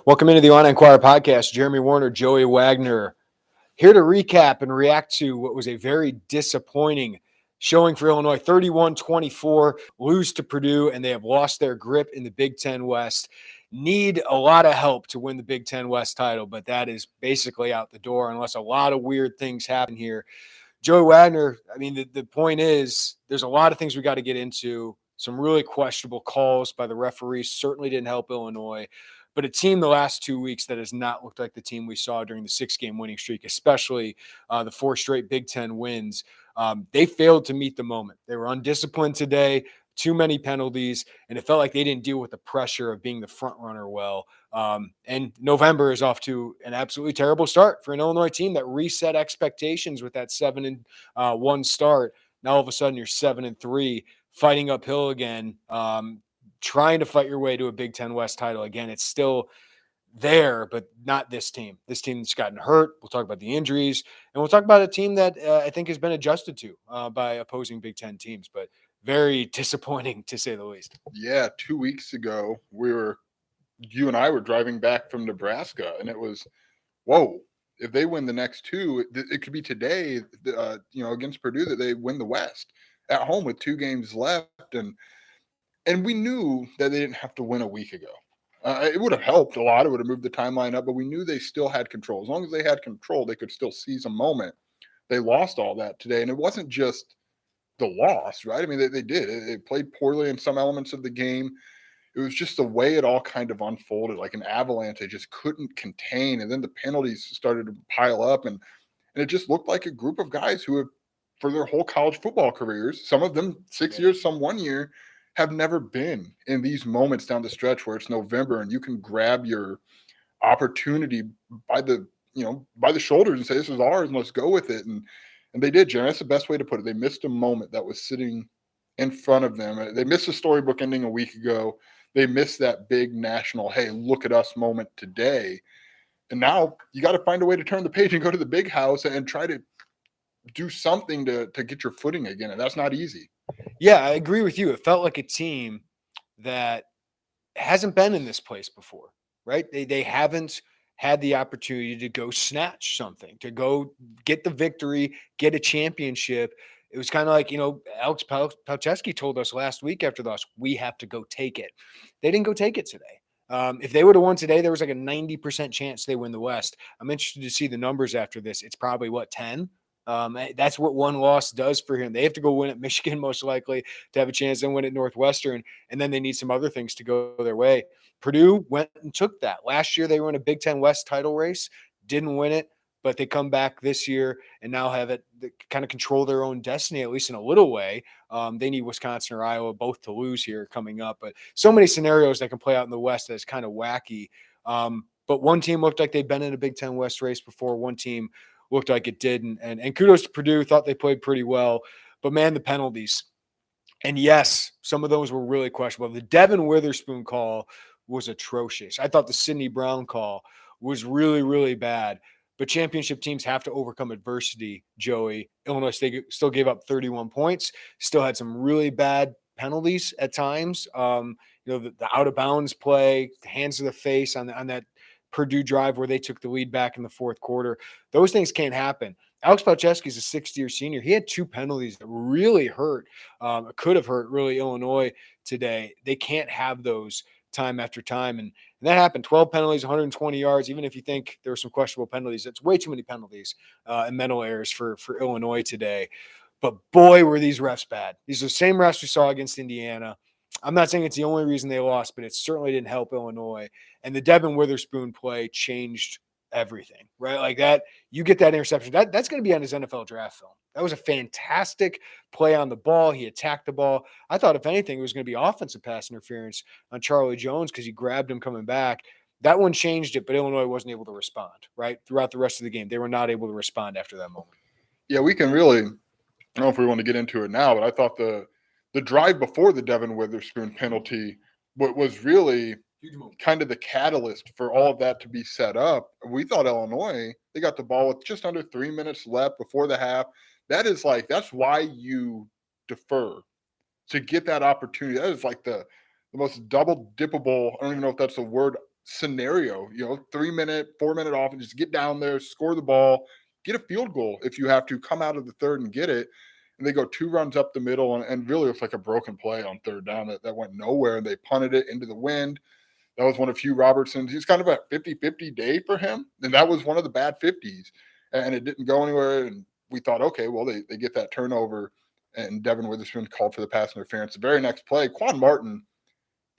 Welcome into the Inquirer podcast. Jeremy Werner, Joey Wagner, here to recap and react to what was a very disappointing showing for Illinois. 31-24, lose to Purdue, and they have lost their grip in the Big Ten West. Need a lot of help to win the Big Ten West title, but that is basically out the door unless a lot of weird things happen here. Joey Wagner, I mean, the point is there's a lot of things we got to get into. Some really questionable calls by the referees certainly didn't help Illinois. But a team the last 2 weeks that has not looked like the team we saw during the 6-game winning streak, especially the 4 straight Big Ten wins. They failed to meet the moment. They were undisciplined today, too many penalties, and it felt like they didn't deal with the pressure of being the front runner well. And November is off to an absolutely terrible start for an Illinois team that reset expectations with that 7-1 start. Now all of a sudden you're 7-3, fighting uphill again. Trying to fight your way to a Big Ten West title. Again, it's still there, but not this team. This team's gotten hurt. We'll talk about the injuries, and we'll talk about a team that I think has been adjusted to by opposing Big Ten teams, but very disappointing to say the least. Yeah, 2 weeks ago, you and I were driving back from Nebraska, and it was, whoa, if they win the next two, it could be today, against Purdue that they win the West at home with 2 games left. And we knew that they didn't have to win a week ago. It would have helped a lot. It would have moved the timeline up, but we knew they still had control. As long as they had control, they could still seize a moment. They lost all that today, and it wasn't just the loss, right? I mean, they did. They played poorly in some elements of the game. It was just the way it all kind of unfolded, like an avalanche. They just couldn't contain, and then the penalties started to pile up, and it just looked like a group of guys who have, for their whole college football careers, some of them 6 years, some 1 year, have never been in these moments down the stretch where it's November and you can grab your opportunity by the shoulders and say, this is ours and let's go with it. And they did, Jeremy. That's the best way to put it. They missed a moment that was sitting in front of them. They missed a storybook ending a week ago. They missed that big national, hey, look at us moment today. And now you got to find a way to turn the page and go to the big house and try to do something to get your footing again. And that's not easy. Yeah, I agree with you. It felt like a team that hasn't been in this place before, right? They haven't had the opportunity to go snatch something, to go get the victory, get a championship. It was kind of like, Alex Palczewski told us last week after the loss, we have to go take it. They didn't go take it today. If they would have won today, there was like a 90% chance they win the West. I'm interested to see the numbers after this. It's probably 10? That's what one loss does for him. They have to go win at Michigan, most likely, to have a chance to win at Northwestern, and then they need some other things to go their way. Purdue went and took that. Last year, they were in a Big Ten West title race, didn't win it, but they come back this year and now have it kind of control their own destiny, at least in a little way. They need Wisconsin or Iowa both to lose here coming up, but so many scenarios that can play out in the West that's kind of wacky. But one team looked like they'd been in a Big Ten West race before. One team looked like it did. And kudos to Purdue. Thought they played pretty well. But, man, the penalties. And, yes, some of those were really questionable. The Devin Witherspoon call was atrocious. I thought the Sidney Brown call was really, really bad. But championship teams have to overcome adversity, Joey. Illinois still gave up 31 points, still had some really bad penalties at times. The out-of-bounds play, hands to the face on that Purdue drive where they took the lead back in the fourth quarter. Those things can't happen. Alex Palczewski is a sixth-year senior. He had 2 penalties that really hurt, could have hurt really Illinois today. They can't have those time after time. And that happened. 12 penalties, 120 yards. Even if you think there were some questionable penalties, that's way too many penalties and mental errors for Illinois today. But boy, were these refs bad. These are the same refs we saw against Indiana. I'm not saying it's the only reason they lost, but it certainly didn't help Illinois. And the Devin Witherspoon play changed everything, right? Like that, you get that interception. That's going to be on his NFL draft film. That was a fantastic play on the ball. He attacked the ball. I thought, if anything, it was going to be offensive pass interference on Charlie Jones because he grabbed him coming back. That one changed it, but Illinois wasn't able to respond, right? Throughout the rest of the game, they were not able to respond after that moment. Yeah, we can really, I don't know if we want to get into it now, but I thought the drive before the Devin Witherspoon penalty was really kind of the catalyst for all of that to be set up. We thought Illinois, they got the ball with just under 3 minutes left before the half. That's why you defer, to get that opportunity. That is like the most double dippable, I don't even know if that's a word scenario, 3-minute, 4-minute offense, just get down there, score the ball, get a field goal if you have to, come out of the third and get it. And they go 2 runs up the middle, and really it's like a broken play on third down that went nowhere, and they punted it into the wind. That was one of Hugh Robertson's. He's kind of a 50-50 day for him, and that was one of the bad 50s, and it didn't go anywhere. And we thought, okay, well, they get that turnover, and Devin Witherspoon called for the pass interference. The very next play, Quan Martin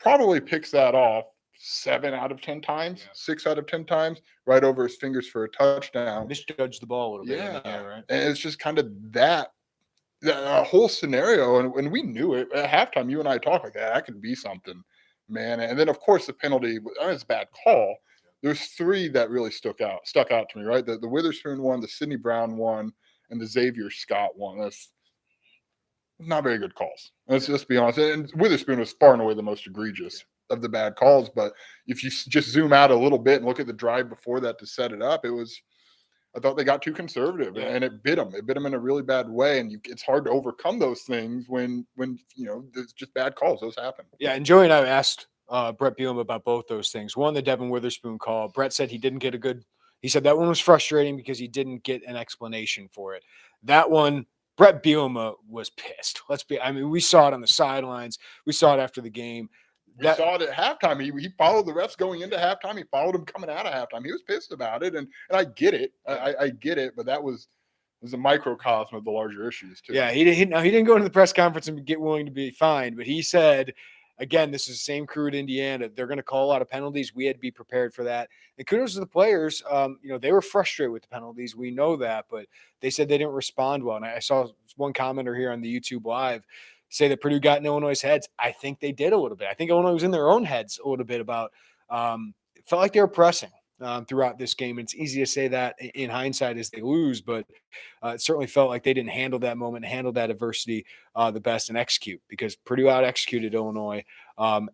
probably picks that off 7 out of 10 times, 6 out of 10 times, right over his fingers for a touchdown. Misjudged the ball a little bit. Yeah, In the air, right? And it's just kind of that whole scenario, and we knew it at halftime. You and I talked like that could be something, man. And then of course the penalty, it's a bad call. There's 3 that really stuck out to me, right? The Witherspoon one, the Sidney Brown one, and the Xavier Scott one. That's not very good calls. Let's just be honest. And Witherspoon was far and away the most egregious of the bad calls. But if you just zoom out a little bit and look at the drive before that to set it up, I thought they got too conservative, and it bit them. It bit them in a really bad way, and it's hard to overcome those things when there's just bad calls. Those happen. Yeah, and Joey and I asked Brett Bielema about both those things. One, the Devin Witherspoon call. Brett said he didn't get he said that one was frustrating because he didn't get an explanation for it. That one, Brett Bielema was pissed. We saw it on the sidelines. We saw it after the game. We saw it at halftime. He followed the refs going into halftime. He followed them coming out of halftime. He was pissed about it, and I get it. I get it, but that was a microcosm of the larger issues too. Yeah, he didn't go into the press conference and get willing to be fined, but he said, again, this is the same crew at Indiana. They're going to call a lot of penalties. We had to be prepared for that. And kudos to the players. They were frustrated with the penalties. We know that, but they said they didn't respond well. And I saw one commenter here on the YouTube Live say that Purdue got in Illinois' heads. I think they did a little bit. I think Illinois was in their own heads a little bit about it felt like they were pressing throughout this game. It's easy to say that in hindsight as they lose, but it certainly felt like they didn't handle that moment, handle that adversity the best and execute, because Purdue out-executed Illinois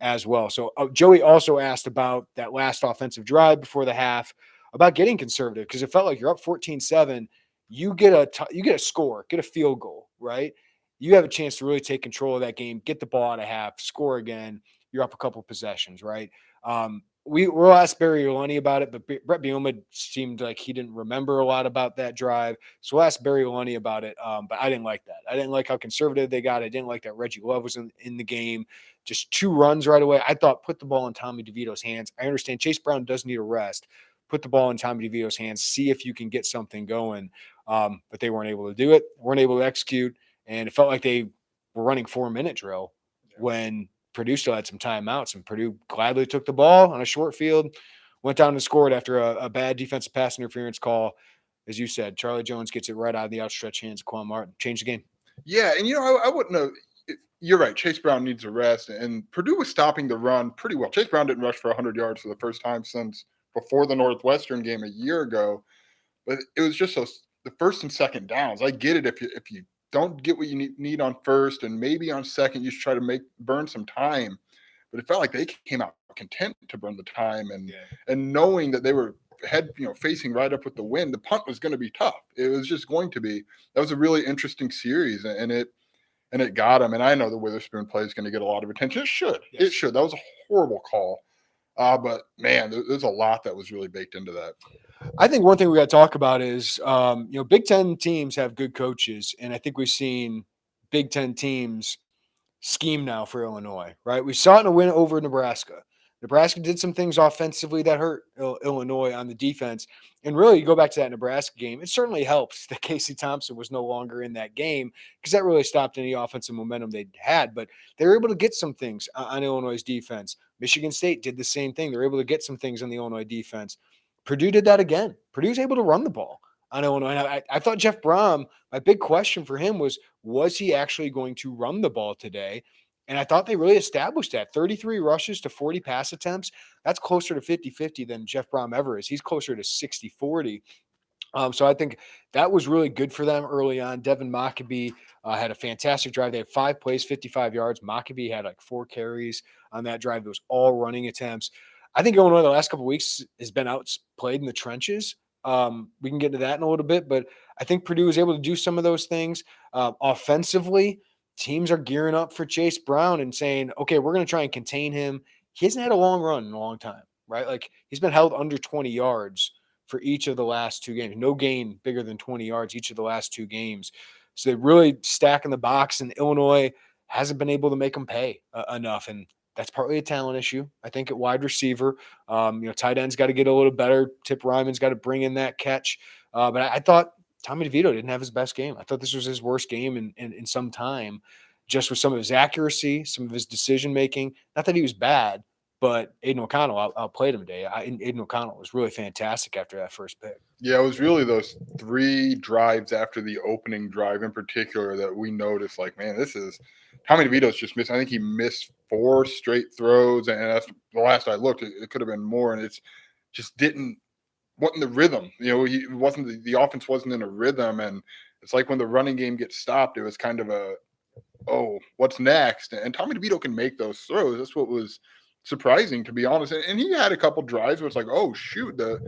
as well. So Joey also asked about that last offensive drive before the half, about getting conservative, because it felt like you're up 14-7. You get a score, get a field goal, right? You have a chance to really take control of that game, get the ball out of half, score again. You're up a couple possessions, right? We'll ask Barry Illini about it, but Brett Bielema seemed like he didn't remember a lot about that drive. So we'll ask Barry Illini about it. But I didn't like that. I didn't like how conservative they got. I didn't like that Reggie Love was in the game. Just 2 runs right away. I thought, put the ball in Tommy DeVito's hands. I understand Chase Brown does need a rest. Put the ball in Tommy DeVito's hands. See if you can get something going. But they weren't able to do it. Weren't able to execute. And it felt like they were running 4-minute drill when Purdue still had some timeouts, and Purdue gladly took the ball on a short field, went down and scored after a bad defensive pass interference call. As you said, Charlie Jones gets it right out of the outstretched hands of Quan Martin. Changed the game. Yeah, and I wouldn't know. You're right. Chase Brown needs a rest, and Purdue was stopping the run pretty well. Chase Brown didn't rush for 100 yards for the first time since before the Northwestern game a year ago, but it was just the first and second downs. I get it if you don't get what you need on first, and maybe on second, you should try to burn some time. But it felt like they came out content to burn the time, and knowing that they were facing right up with the wind, the punt was going to be tough. It was just going to be. That was a really interesting series, and it got them. And I know the Witherspoon play is going to get a lot of attention. It should. Yes. It should. That was a horrible call. But man, there's a lot that was really baked into that. I think one thing we got to talk about is, Big Ten teams have good coaches, and I think we've seen Big Ten teams scheme now for Illinois, right? We saw it in a win over Nebraska. Nebraska did some things offensively that hurt Illinois on the defense. And really, you go back to that Nebraska game, it certainly helps that Casey Thompson was no longer in that game, because that really stopped any offensive momentum they had. But they were able to get some things on Illinois' defense. Michigan State did the same thing. They were able to get some things on the Illinois defense. Purdue did that again. Purdue's able to run the ball on Illinois. I thought Jeff Brom, my big question for him was he actually going to run the ball today? And I thought they really established that. 33 rushes to 40 pass attempts. That's closer to 50-50 than Jeff Brom ever is. He's closer to 60-40. So I think that was really good for them early on. Devin Mockabee had a fantastic drive. They had 5 plays, 55 yards. Mockabee had like 4 carries on that drive. It was all running attempts. I think Illinois the last couple of weeks has been outplayed in the trenches. We can get into that in a little bit, but I think Purdue was able to do some of those things. Offensively, teams are gearing up for Chase Brown and saying, okay, we're going to try and contain him. He hasn't had a long run in a long time. right? Like he's been held under 20 yards for each of the last 2 games. No gain bigger than 20 yards each of the last 2 games. So they're really stacking the box, and Illinois hasn't been able to make them pay enough. And that's partly a talent issue, I think, at wide receiver. Tight end's got to get a little better. Tip Ryman's got to bring in that catch. But I thought Tommy DeVito didn't have his best game. I thought this was his worst game in some time, just with some of his accuracy, some of his decision making. Not that he was bad, but Aiden O'Connell outplayed him today. Aiden O'Connell was really fantastic after that first pick. Yeah, it was really those 3 drives after the opening drive in particular that we noticed, like, man, this is Tommy DeVito's just missed. I think he missed 4 straight throws, and that's the last I looked. It could have been more, and it's just wasn't the rhythm. He wasn't the offense wasn't in a rhythm, and it's like when the running game gets stopped, it was kind of what's next? And Tommy DeVito can make those throws. That's what was surprising, to be honest. And he had a couple drives where it's like, oh shoot, there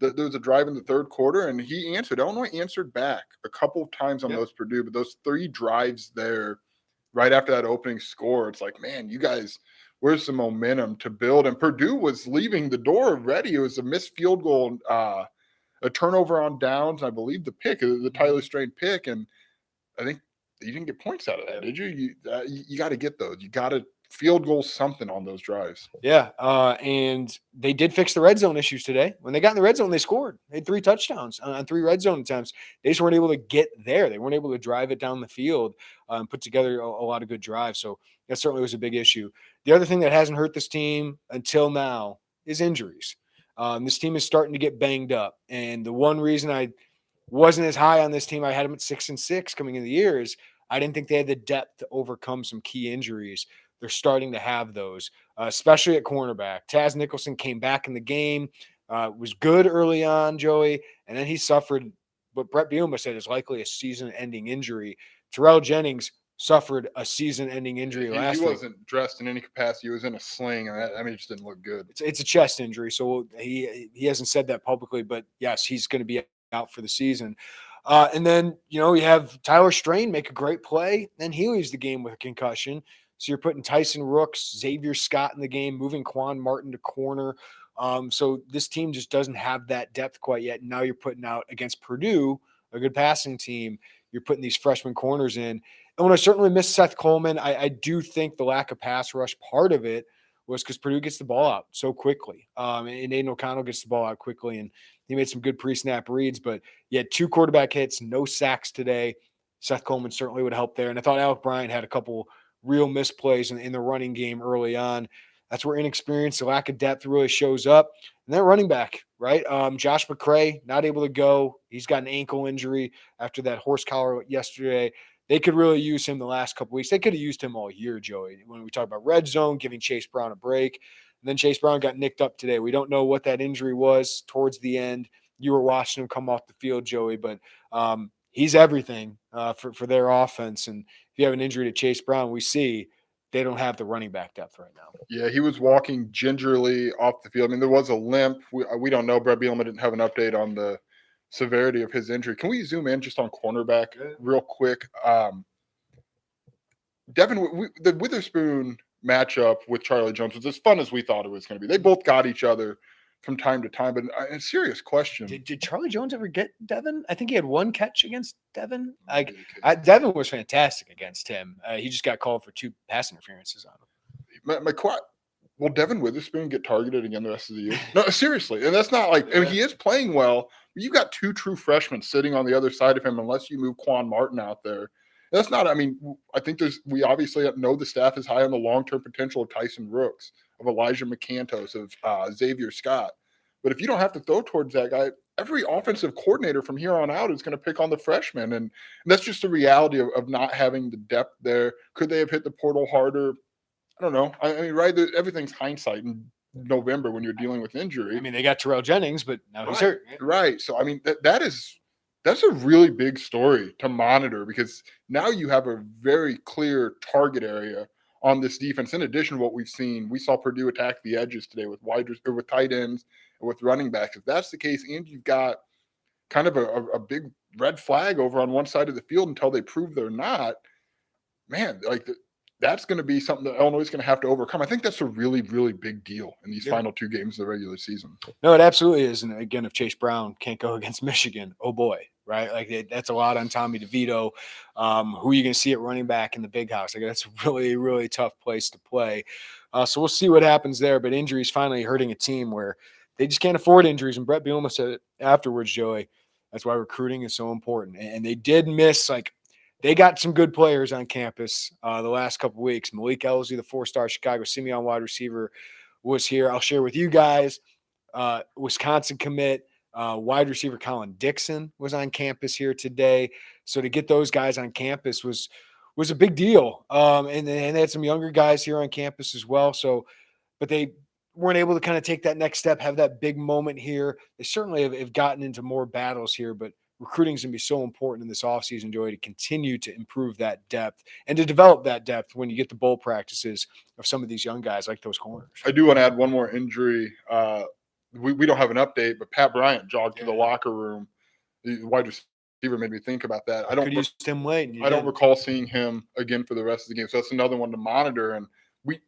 was a drive in the third quarter, and he answered. Illinois answered back a couple of times on those Purdue, but those 3 drives there, right after that opening score, it's like, man, you guys, where's the momentum to build? And Purdue was leaving the door ready. It was a missed field goal, a turnover on downs, I believe the pick, the Tyler Strain pick, and I think you didn't get points out of that, did you? You got to get those. You got to field goal something on those drives. Yeah, and they did fix the red zone issues today. When they got in the red zone, they scored. They had 3 touchdowns on 3 red zone attempts. They just weren't able to get there. They weren't able to drive it down the field and put together a lot of good drives. So that certainly was a big issue. The other thing that hasn't hurt this team until now is injuries. This team is starting to get banged up. And the one reason I wasn't as high on this team, I had them at 6-6 coming into the year, is I didn't think they had the depth to overcome some key injuries. They're starting to have those, especially at cornerback. Taz Nicholson came back in the game, was good early on, Joey, and then he suffered what Brett Bielema said is likely a season-ending injury. Terrell Jennings suffered a season-ending injury last week. He wasn't dressed in any capacity. He was in a sling, and it just didn't look good. It's a chest injury, so he hasn't said that publicly, but yes, he's going to be out for the season. And then, you have Tyler Strain make a great play, then he leaves the game with a concussion. So you're putting Tyson Rooks, Xavier Scott in the game, moving Quan Martin to corner. So this team just doesn't have that depth quite yet. And now you're putting out against Purdue, a good passing team, you're putting these freshman corners in. And when I certainly miss Seth Coleman, I do think the lack of pass rush, part of it was because Purdue gets the ball out so quickly. And Aiden O'Connell gets the ball out quickly, and he made some good pre-snap reads. But he had 2 quarterback hits, no sacks today. Seth Coleman certainly would help there. And I thought Alec Bryant had a couple real misplays in the running game early on. That's where inexperience, the lack of depth really shows up. And then running back, right? Josh McCray, not able to go. He's got an ankle injury after that horse collar yesterday. They could really use him the last couple weeks. They could have used him all year, Joey, when we talk about red zone, giving Chase Brown a break. And then Chase Brown got nicked up today. We don't know what that injury was towards the end. You were watching him come off the field, Joey, but he's everything for their offense. And if you have an injury to Chase Brown, we see they don't have the running back depth right now. Yeah, he was walking gingerly off the field. I mean, there was a limp. We don't know. Brett Bielema didn't have an update on the severity of his injury. Can we zoom in just on cornerback real quick? The Witherspoon matchup with Charlie Jones was as fun as we thought it was going to be. They both got each other from time to time, but a serious question. Did Charlie Jones ever get Devin? I think he had 1 catch against Devin. Devin was fantastic against him. He just got called for 2 pass interferences on him. Will Devin Witherspoon get targeted again the rest of the year? No, seriously. And that's not like, I mean, he is playing well. But you got 2 true freshmen sitting on the other side of him unless you move Quan Martin out there. That's not, I mean, I think we obviously know the staff is high on the long-term potential of Tyson Rooks, of Elijah McCantos, of Xavier Scott. But if you don't have to throw towards that guy, every offensive coordinator from here on out is going to pick on the freshmen. And that's just the reality of not having the depth there. Could they have hit the portal harder? I don't know. I mean, right, everything's hindsight in November when you're dealing with injury. I mean, they got Terrell Jennings, but now he's hurt. Right. So, I mean, that's a really big story to monitor, because now you have a very clear target area on this defense. In addition to what we've seen, we saw Purdue attack the edges today with tight ends and with running backs. If that's the case, and you've got kind of a big red flag over on one side of the field until they prove they're not, man, like that's going to be something that Illinois is going to have to overcome. I think that's a really, really big deal in these final 2 games of the regular season. No, it absolutely is. And again, if Chase Brown can't go against Michigan, oh boy, right? Like that's a lot on Tommy DeVito. Who are you going to see at running back in the big house? Like that's a really, really tough place to play. So we'll see what happens there. But injuries finally hurting a team where they just can't afford injuries. And Brett Bielema said it afterwards, Joey. That's why recruiting is so important. And they did miss, like, they got some good players on campus the last couple of weeks. Malik Elsie, the 4-star Chicago Simeon wide receiver, was here. I'll share with you guys. Wisconsin commit, wide receiver Colin Dixon was on campus here today. So to get those guys on campus was a big deal. And they had some younger guys here on campus as well. So, but they weren't able to kind of take that next step, have that big moment here. They certainly have gotten into more battles here, but recruiting is going to be so important in this offseason, Joey, to continue to improve that depth and to develop that depth when you get the bowl practices of some of these young guys like those corners. I do want to add one more injury. We don't have an update, but Pat Bryant jogged to the locker room. The wide receiver made me think about that. I don't recall seeing him again for the rest of the game. So that's another one to monitor. And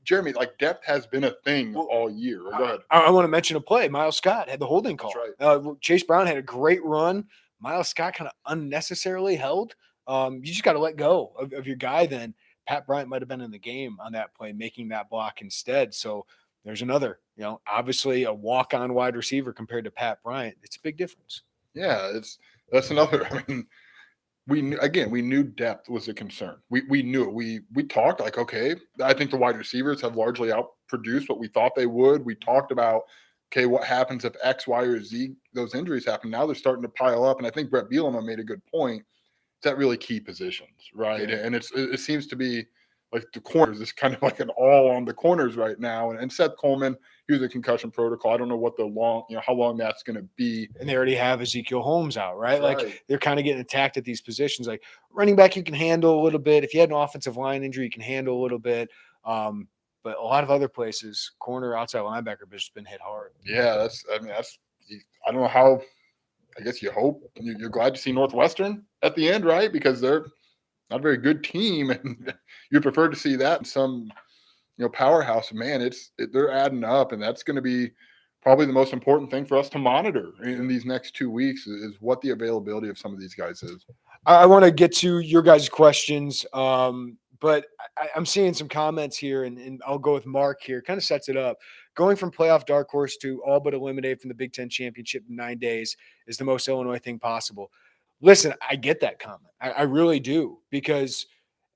Jeremy, like, depth has been a thing all year. Go ahead. I want to mention a play. Miles Scott had the holding call. That's right. Chase Brown had a great run. Miles Scott kind of unnecessarily held. You just got to let go of your guy then. Pat Bryant might have been in the game on that play, making that block instead. So there's another, obviously a walk-on wide receiver compared to Pat Bryant. It's a big difference. Yeah, that's another. I mean, we knew depth was a concern. We knew it. We talked like, okay, I think the wide receivers have largely outproduced what we thought they would. We talked about, okay, what happens if X, Y, or Z, those injuries happen? Now they're starting to pile up. And I think Brett Bielema made a good point. It's at really key positions, right? Yeah. And it seems to be like the corners is kind of like an all on the corners right now. And Seth Coleman, he was a concussion protocol. I don't know what how long that's going to be. And they already have Ezekiel Holmes out, right? Like they're kind of getting attacked at these positions. Like running back, you can handle a little bit. If you had an offensive line injury, you can handle a little bit. But a lot of other places, corner, outside linebacker, have just been hit hard. Yeah, I don't know how. I guess you hope you're glad to see Northwestern at the end, right? Because they're not a very good team, and you prefer to see that in some, powerhouse. Man, they're adding up, and that's going to be probably the most important thing for us to monitor in these next 2 weeks is what the availability of some of these guys is. I want to get to your guys' questions, but I'm seeing some comments here, and I'll go with Mark here. Kind of sets it up. Going from playoff dark horse to all but eliminated from the Big Ten championship in 9 days is the most Illinois thing possible. Listen, I get that comment. I really do, because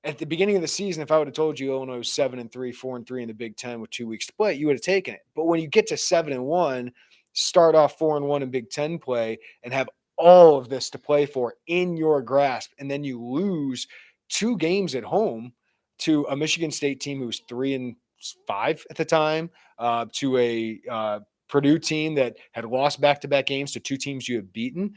at the beginning of the season, if I would have told you Illinois was 7-3, 4-3 in the Big Ten with 2 weeks to play, you would have taken it. But when you get to 7-1, start off 4-1 in Big Ten play, and have all of this to play for in your grasp, and then you lose 2 games at home to a Michigan State team who was 3-5 at the time, to a Purdue team that had lost back-to-back games to 2 teams you have beaten.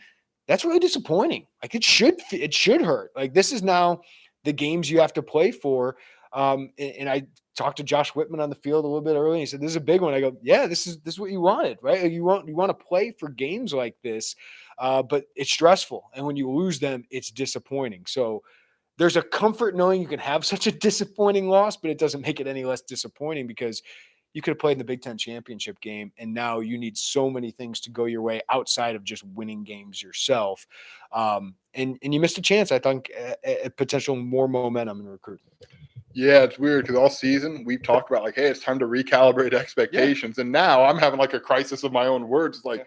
That's really disappointing. Like it should hurt. Like this is now the games you have to play for. And I talked to Josh Whitman on the field a little bit earlier. He said, "This is a big one." I go, "Yeah, this is what you wanted, right? Like you want to play for games like this, but it's stressful. And when you lose them, it's disappointing." So there's a comfort knowing you can have such a disappointing loss, but it doesn't make it any less disappointing because you could have played in the Big Ten championship game, and now you need so many things to go your way outside of just winning games yourself. And you missed a chance, I think, at potential more momentum in recruiting. Yeah, it's weird because all season we've talked about like, hey, it's time to recalibrate expectations. Yeah. And now I'm having like a crisis of my own words. It's like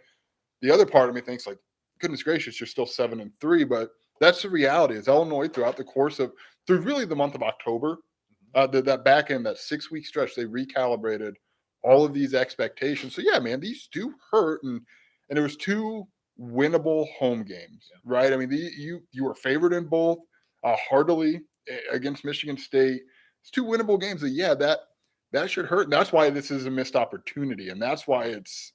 the other part of me thinks like, goodness gracious, you're still 7-3, but that's the reality. Is Illinois throughout the course of through really the month of October, that back end, that 6-week stretch, they recalibrated all of these expectations. So yeah, man, these do hurt, and it was 2 winnable home games, right? I mean, you were favored in both, heartily against Michigan State. It's 2 winnable games. That should hurt. And that's why this is a missed opportunity, and that's why it's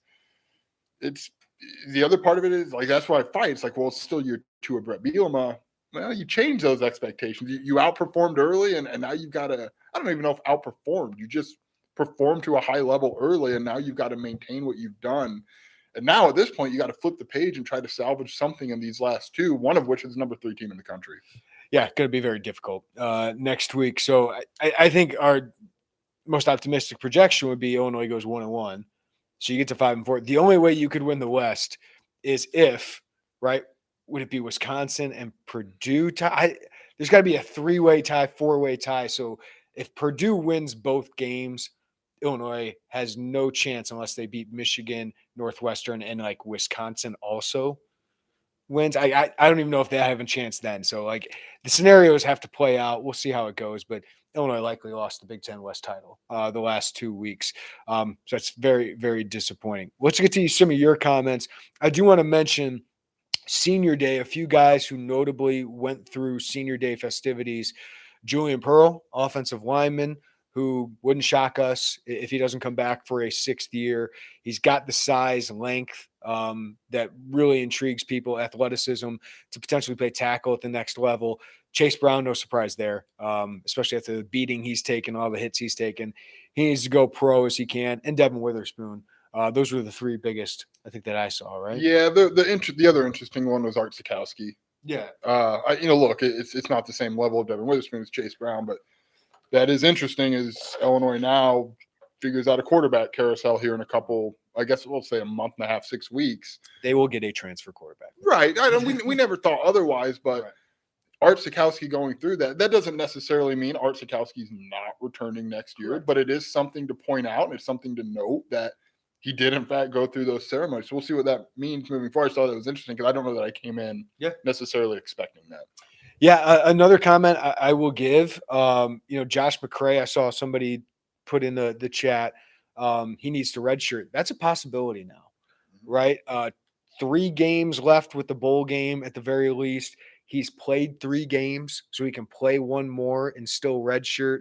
the other part of it is like that's why I fight. It's like, well, it's still year 2 of Brett Bielema. Well, you change those expectations. You outperformed early, and now you've got to – I don't even know if outperformed. You just performed to a high level early, and now you've got to maintain what you've done. And now at this point, you got to flip the page and try to salvage something in these last 2, one of which is the number 3 team in the country. Yeah, going to be very difficult next week. So I think our most optimistic projection would be Illinois goes 1-1. So you get to 5-4. The only way you could win the West is if, right? Would it be Wisconsin and Purdue tie? There's got to be a 3-way tie, 4-way tie. So if Purdue wins both games, Illinois has no chance unless they beat Michigan, Northwestern, and like Wisconsin also wins. I don't even know if they have a chance then. So like the scenarios have to play out. We'll see how it goes. But Illinois likely lost the Big Ten West title the last 2 weeks. So that's very, very disappointing. Let's get to some of your comments. I do want to mention Senior Day, a few guys who notably went through Senior Day festivities. Julian Pearl, offensive lineman, who wouldn't shock us if he doesn't come back for a 6th year. He's got the size, length that really intrigues people, athleticism to potentially play tackle at the next level. Chase Brown, no surprise there, especially after the beating he's taken, all the hits he's taken. He needs to go pro as he can. And Devin Witherspoon. Those were the 3 biggest, I think, that I saw, right? Yeah, the other interesting one was Art Sikowski. Yeah. Look, it's not the same level of Devin Witherspoon as Chase Brown, but that is interesting as Illinois now figures out a quarterback carousel here in a couple, I guess we'll say a month and a half, 6 weeks. They will get a transfer quarterback. Right. We never thought otherwise, but right. Art Sikowski going through that doesn't necessarily mean Art Sikowski's not returning next year, right. But it is something to point out and it's something to note that he did, in fact, go through those ceremonies. So we'll see what that means moving forward. I thought that was interesting because I don't know that I came in necessarily expecting that. Yeah, another comment I will give, Josh McCray, I saw somebody put in the chat, he needs to redshirt. That's a possibility now, right? 3 games left with the bowl game at the very least. He's played 3 games, so he can play 1 more and still redshirt.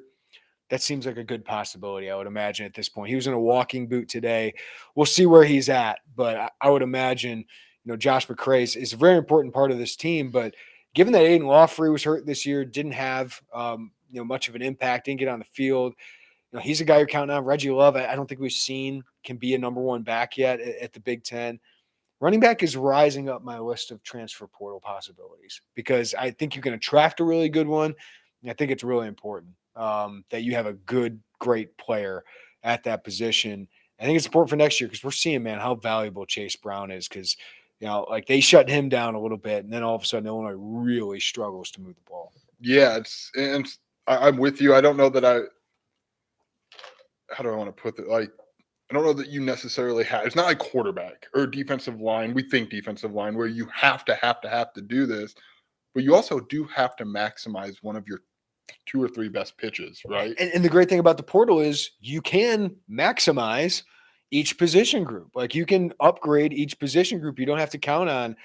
That seems like a good possibility, I would imagine, at this point. He was in a walking boot today. We'll see where he's at, but I would imagine, Josh McCray is a very important part of this team. But given that Aiden Lawfrey was hurt this year, didn't have much of an impact, didn't get on the field, he's a guy you're counting on. Reggie Love, I don't think we've seen can be a number 1 back yet at the Big Ten. Running back is rising up my list of transfer portal possibilities because I think you can attract a really good one. And I think it's really important that you have a good, great player at that position. I think it's important for next year because we're seeing, man, how valuable Chase Brown is because, they shut him down a little bit and then all of a sudden Illinois really struggles to move the ball. Yeah, I'm with you. I don't know that how do I want to put it? Like, I don't know that you necessarily have. It's not like quarterback or defensive line. We think defensive line where you have to do this, but you also do have to maximize one of your 2 or 3 best pitches, right? And the great thing about the portal is you can maximize each position group. Like you can upgrade each position group. You don't have to count on,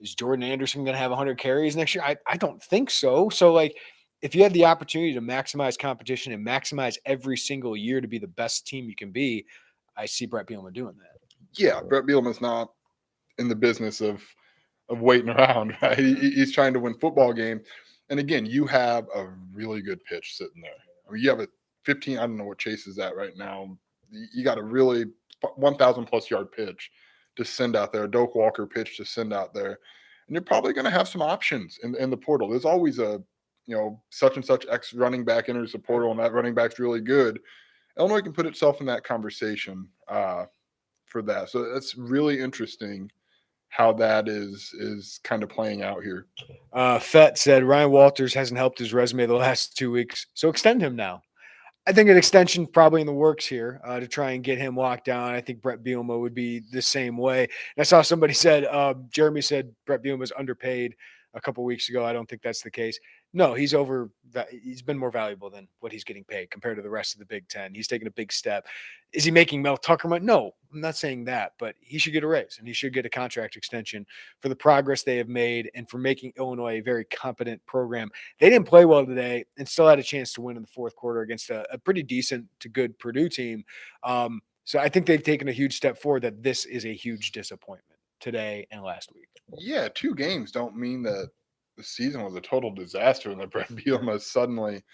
is Jordan Anderson going to have 100 carries next year? I don't think so. So if you had the opportunity to maximize competition and maximize every single year to be the best team you can be, I see Brett Bielema doing that. Yeah, Brett Bielema's not in the business of waiting around. Right? He's trying to win football games. And again, you have a really good pitch sitting there. I mean, you have a 15. I don't know what Chase is at right now. You got a really 1,000+ yard pitch to send out there, a Doak Walker pitch to send out there, and you're probably going to have some options in the portal. There's always a such and such X running back enters the portal, and that running back's really good. Illinois can put itself in that conversation for that. So that's really interesting how that is kind of playing out here. Fett said Ryan Walters hasn't helped his resume the last 2 weeks, so extend him now. I think an extension probably in the works here to try and get him locked down. I think Brett Bielema would be the same way. And I saw somebody said, Jeremy said Brett Bielema was underpaid a couple weeks ago. I don't think that's the case. No, he's been more valuable than what he's getting paid compared to the rest of the Big Ten. He's taken a big step. Is he making Mel Tucker money? No, I'm not saying that, but he should get a raise and he should get a contract extension for the progress they have made and for making Illinois a very competent program. They didn't play well today and still had a chance to win in the 4th quarter against a pretty decent to good Purdue team. So I think they've taken a huge step forward that this is a huge disappointment today and last week. Yeah, 2 games don't mean that the season was a total disaster and that Brett Bielema suddenly –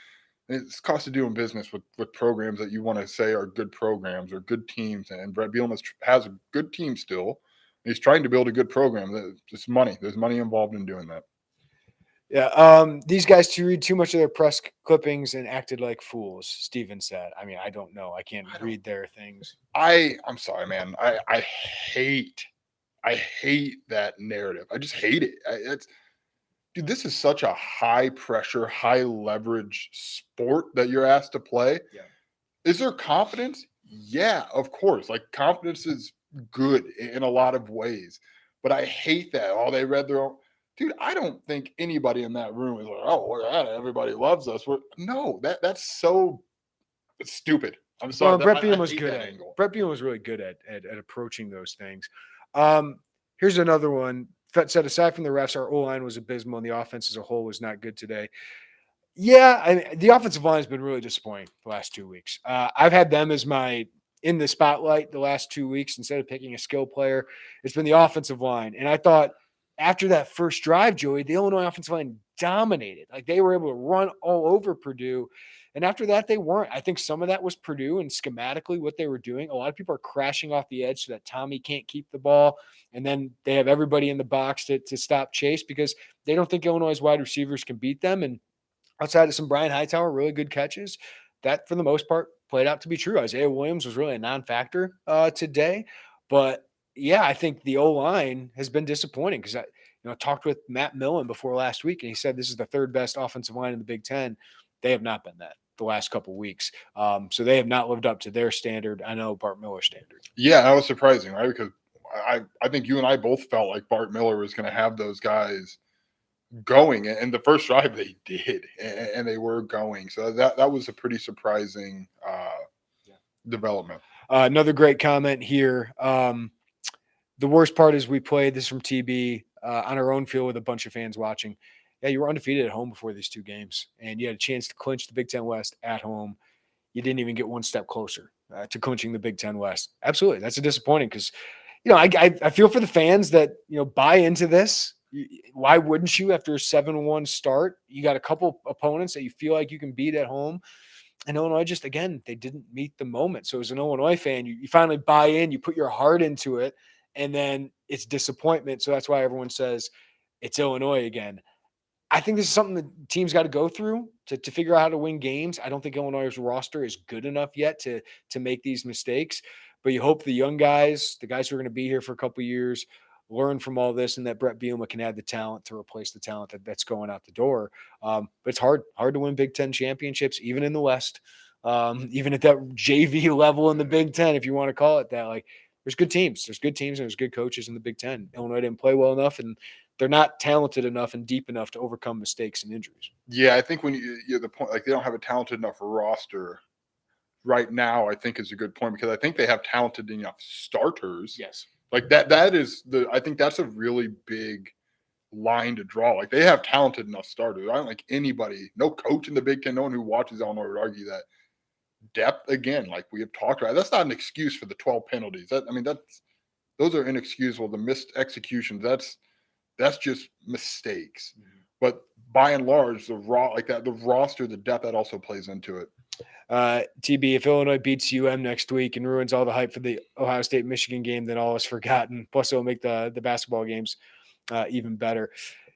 it's cost of doing business with programs that you want to say are good programs or good teams. And Brett Bielema has a good team still. He's trying to build a good program. It's money. There's money involved in doing that. Yeah. These guys to read too much of their press clippings and acted like fools, Steven said. I mean, I don't know. I can't read their things. I'm sorry, man. I hate that narrative. I just hate it. Dude, this is such a high pressure, high leverage sport that you're asked to play. Yeah. Is there confidence? Yeah, of course. Like confidence is good in a lot of ways, but I hate that. Oh, they read their own. Dude, I don't think anybody in that room is like, oh, look at that. Everybody loves us. No, that's so stupid. I'm sorry. Well, Brett I Bielema was hate good that at. angle. Brett Bielema was really good at approaching those things. Here's another one. Fett said, aside from the refs, our O-line was abysmal and the offense as a whole was not good today. Yeah, the offensive line has been really disappointing the last 2 weeks. I've had them as my in the spotlight the last 2 weeks instead of picking a skill player. It's been the offensive line. And I thought after that first drive, Joey, the Illinois offensive line dominated. Like they were able to run all over Purdue. And after that, they weren't. I think some of that was Purdue and schematically what they were doing. A lot of people are crashing off the edge so that Tommy can't keep the ball. And then they have everybody in the box to stop Chase because they don't think Illinois' wide receivers can beat them. And outside of some Brian Hightower, really good catches, that for the most part played out to be true. Isaiah Williams was really a non-factor today. But yeah, I think the O-line has been disappointing because I talked with Matt Millen before last week, and he said this is the third best offensive line in the Big Ten. They have not been that the last couple of weeks. So they have not lived up to their standard. I know Bart Miller's standard. Yeah, that was surprising, right? Because I think you and I both felt like Bart Miller was going to have those guys going, and the first drive they did, and they were going. So that was a pretty surprising development. Another great comment here. The worst part is we played this from TB on our own field with a bunch of fans watching. Yeah, you were undefeated at home before these 2 games, and you had a chance to clinch the Big Ten West at home. You didn't even get one step closer to clinching the Big Ten West. Absolutely, that's a disappointing because I feel for the fans that buy into this. Why wouldn't you after a 7-1 start? You got a couple opponents that you feel like you can beat at home. And Illinois just, again, they didn't meet the moment. So as an Illinois fan, you finally buy in, you put your heart into it, and then it's disappointment. So that's why everyone says it's Illinois again. I think this is something that teams got to go through to figure out how to win games. I don't think Illinois' roster is good enough yet to make these mistakes, but you hope the young guys, the guys who are going to be here for a couple of years, learn from all this and that Brett Bielema can add the talent to replace the talent that's going out the door. But it's hard to win Big Ten championships, even in the West, even at that JV level in the Big Ten, if you want to call it that. Like, there's good teams. There's good teams and there's good coaches in the Big Ten. Illinois didn't play well enough, and they're not talented enough and deep enough to overcome mistakes and injuries. Yeah, I think when you're the point, like they don't have a talented enough roster right now, I think is a good point because I think they have talented enough starters. Yes. Like I think that's a really big line to draw. Like they have talented enough starters. I don't think anybody, no coach in the Big Ten, no one who watches Illinois would argue that depth again, like we have talked about. That's not an excuse for the 12 penalties. Those are inexcusable. The missed executions, that's just mistakes. Mm-hmm. But by and large, the roster, the depth, that also plays into it. TB, if Illinois beats UM next week and ruins all the hype for the Ohio State-Michigan game, then all is forgotten. Plus, it'll make the basketball games even better.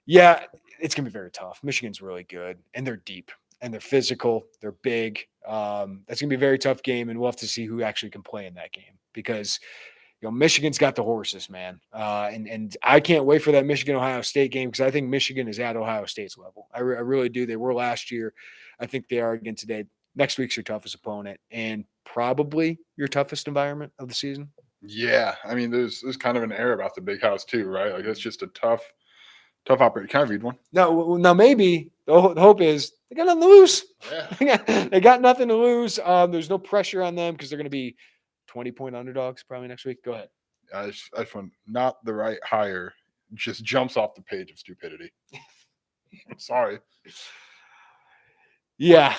Yeah, it's going to be very tough. Michigan's really good, and they're deep, and they're physical. They're big. That's going to be a very tough game, and we'll have to see who actually can play in that game because Michigan's got the horses, man. And I can't wait for that Michigan-Ohio State game because I think Michigan is at Ohio State's level. I really do. They were last year. I think they are again today. Next week's your toughest opponent and probably your toughest environment of the season. Yeah. I mean, there's kind of an air about the Big House too, right? Like it's just a tough operator. Can I read one? No, now maybe the hope is they got nothing to lose. Yeah. They got nothing to lose. There's no pressure on them because they're going to be 20-point underdogs probably next week. Go ahead. I just want not the right hire. Just jumps off the page of stupidity. I'm sorry. Yeah.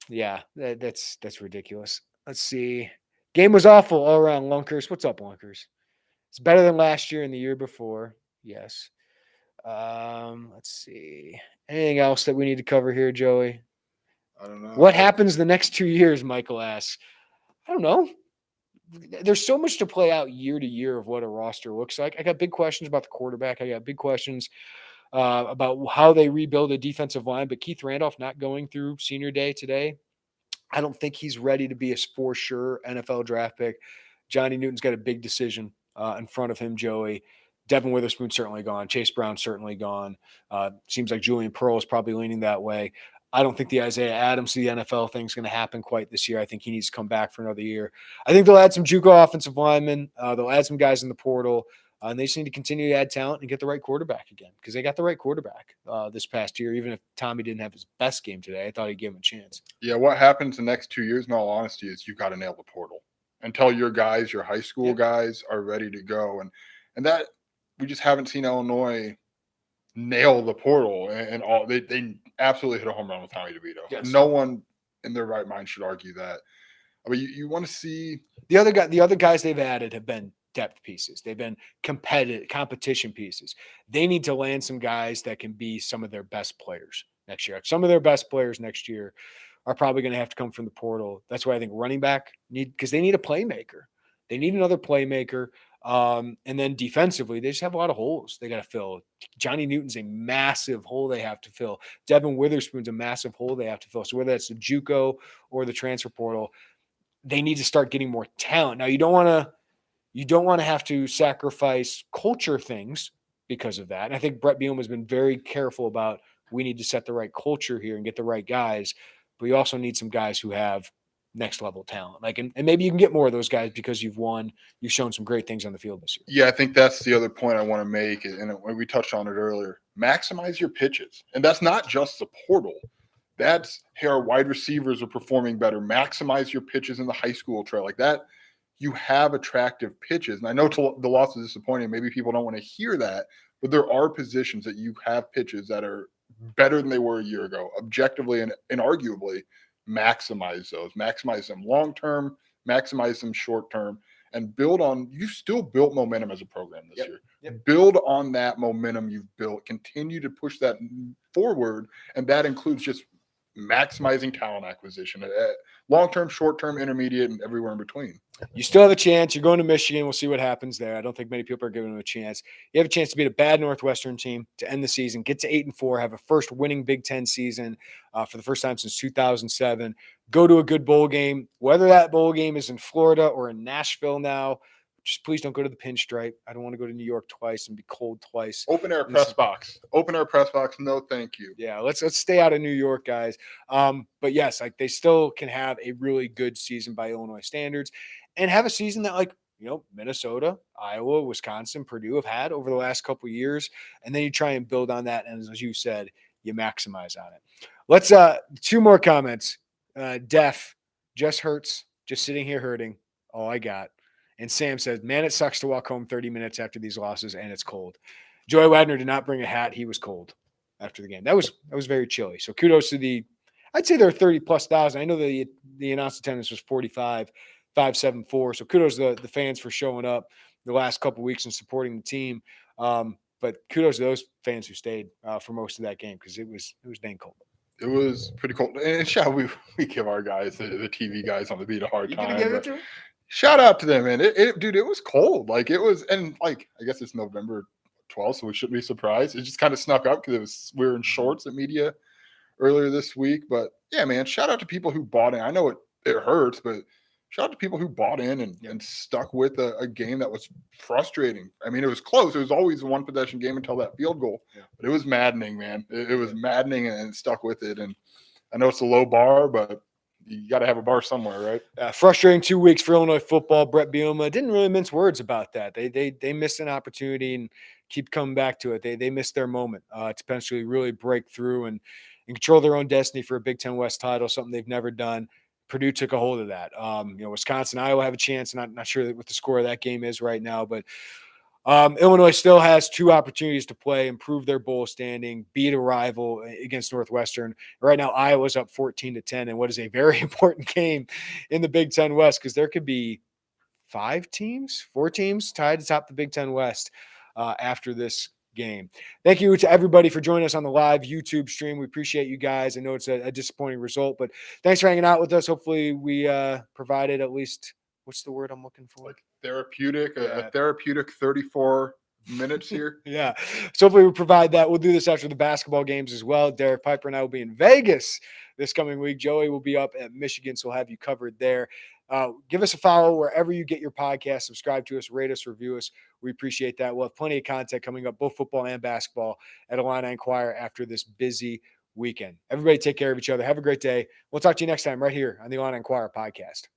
Yeah, that's ridiculous. Let's see. Game was awful all around. Lunkers. What's up, Lunkers? It's better than last year and the year before. Yes. Let's see. Anything else that we need to cover here, Joey? I don't know. What happens the next 2 years, Michael asks. I don't know. There's so much to play out year to year of what a roster looks like. I got big questions about the quarterback. I got big questions about how they rebuild a defensive line. But Keith Randolph not going through senior day today, I don't think he's ready to be a for sure NFL draft pick. Johnny Newton's got a big decision in front of him, Joey. Devin Witherspoon certainly gone. Chase Brown certainly gone. Seems like Julian Pearl is probably leaning that way. I don't think the Isaiah Adams to the NFL thing is going to happen quite this year. I think he needs to come back for another year. I think they'll add some JUCO offensive linemen. They'll add some guys in the portal. And they just need to continue to add talent and get the right quarterback again, because they got the right quarterback this past year. Even if Tommy didn't have his best game today, I thought he'd give him a chance. Yeah, what happens the next 2 years, in all honesty, is you've got to nail the portal until your guys, your high school guys, are ready to go. And that we just haven't seen Illinois nail the portal and all. They absolutely hit a home run with Tommy DeVito. Yes. No one in their right mind should argue that. I mean, you want to see the other guys they've added have been depth pieces. They've been competition pieces. They need to land some guys that can be some of their best players next year. Some of their best players next year are probably going to have to come from the portal. That's why I think running back because they need a playmaker. They need another playmaker. And then defensively, they just have a lot of holes they got to fill. Johnny Newton's a massive hole they have to fill. Devin Witherspoon's a massive hole they have to fill. So whether that's the JUCO or the transfer portal, they need to start getting more talent. Now, you don't want to have to sacrifice culture things because of that. And I think Brett Bielema has been very careful about we need to set the right culture here and get the right guys. But you also need some guys who have next level talent. And maybe you can get more of those guys because you've won. You've shown some great things on the field this year. Yeah, I think that's the other point I want to make. And we touched on it earlier. Maximize your pitches. And that's not just the portal. That's, hey, our wide receivers are performing better. Maximize your pitches in the high school trail. Like that, you have attractive pitches. And I know the loss is disappointing. Maybe people don't want to hear that. But there are positions that you have pitches that are better than they were a year ago, objectively and arguably. Maximize those, maximize them long term, maximize them short term, and build on. You've still built momentum as a program this year. Yep. Build on that momentum you've built. Continue to push that forward, and that includes just maximizing talent acquisition at long term, short term, intermediate, and everywhere in between. You still have a chance. You're going to Michigan. We'll see what happens there. I don't think many people are giving them a chance. You have a chance to beat a bad Northwestern team to end the season, get to 8-4, have a first winning Big Ten season for the first time since 2007. Go to a good bowl game, whether that bowl game is in Florida or in Nashville now. Just please don't go to the Pinstripe. I don't want to go to New York twice and be cold twice. Open air press box. Open air press box. No, thank you. Yeah, let's stay out of New York, guys. But yes, they still can have a really good season by Illinois standards, and have a season that Minnesota, Iowa, Wisconsin, Purdue have had over the last couple of years, and then you try and build on that, and as you said, you maximize on it. Let's two more comments. Def just hurts, just sitting here hurting. All I got. And Sam says, man, it sucks to walk home 30 minutes after these losses, and it's cold. Joey Wagner did not bring a hat. He was cold after the game. That was very chilly. So kudos to I'd say there are 30+ thousand. I know the announced attendance was 45,574. So kudos to the fans for showing up the last couple of weeks and supporting the team. But kudos to those fans who stayed for most of that game, because it was dang cold. It was pretty cold. And shall we give our guys, the TV guys on the beat, a hard time. You gonna give it to them? Shout out to them, man. Dude, it was cold. I guess it's November 12th, so we shouldn't be surprised. It just kind of snuck up because we were in shorts at media earlier this week. But yeah, man, shout out to people who bought in. I know it hurts, but shout out to people who bought in and stuck with a game that was frustrating. I mean, it was close. It was always a one possession game until that field goal. Yeah. But it was maddening, man. It was maddening, and stuck with it. And I know it's a low bar, but you got to have a bar somewhere, right? Frustrating 2 weeks for Illinois football. Brett Bielema didn't really mince words about that. They missed an opportunity and keep coming back to it. They missed their moment to potentially really break through and control their own destiny for a Big Ten West title, something they've never done. Purdue took a hold of that. Wisconsin, Iowa have a chance. I'm not sure what the score of that game is right now, but Illinois still has 2 opportunities to play, improve their bowl standing, beat a rival against Northwestern. Right now, Iowa's up 14-10 in what is a very important game in the Big Ten West, because there could be 4 teams tied atop the Big Ten West after this game. Thank you to everybody for joining us on the live YouTube stream. We appreciate you guys. I know it's a disappointing result, but thanks for hanging out with us. Hopefully we provided at least, what's the word I'm looking for? Like therapeutic, a therapeutic 34 minutes here. Yeah. So hopefully we provide that. We'll do this after the basketball games as well. Derek Piper and I will be in Vegas this coming week. Joey will be up at Michigan, so we'll have you covered there. Give us a follow wherever you get your podcast. Subscribe to us, rate us, review us. We appreciate that. We'll have plenty of content coming up, both football and basketball, at Illini Inquirer after this busy weekend. Everybody take care of each other. Have a great day. We'll talk to you next time right here on the Illini Inquirer podcast.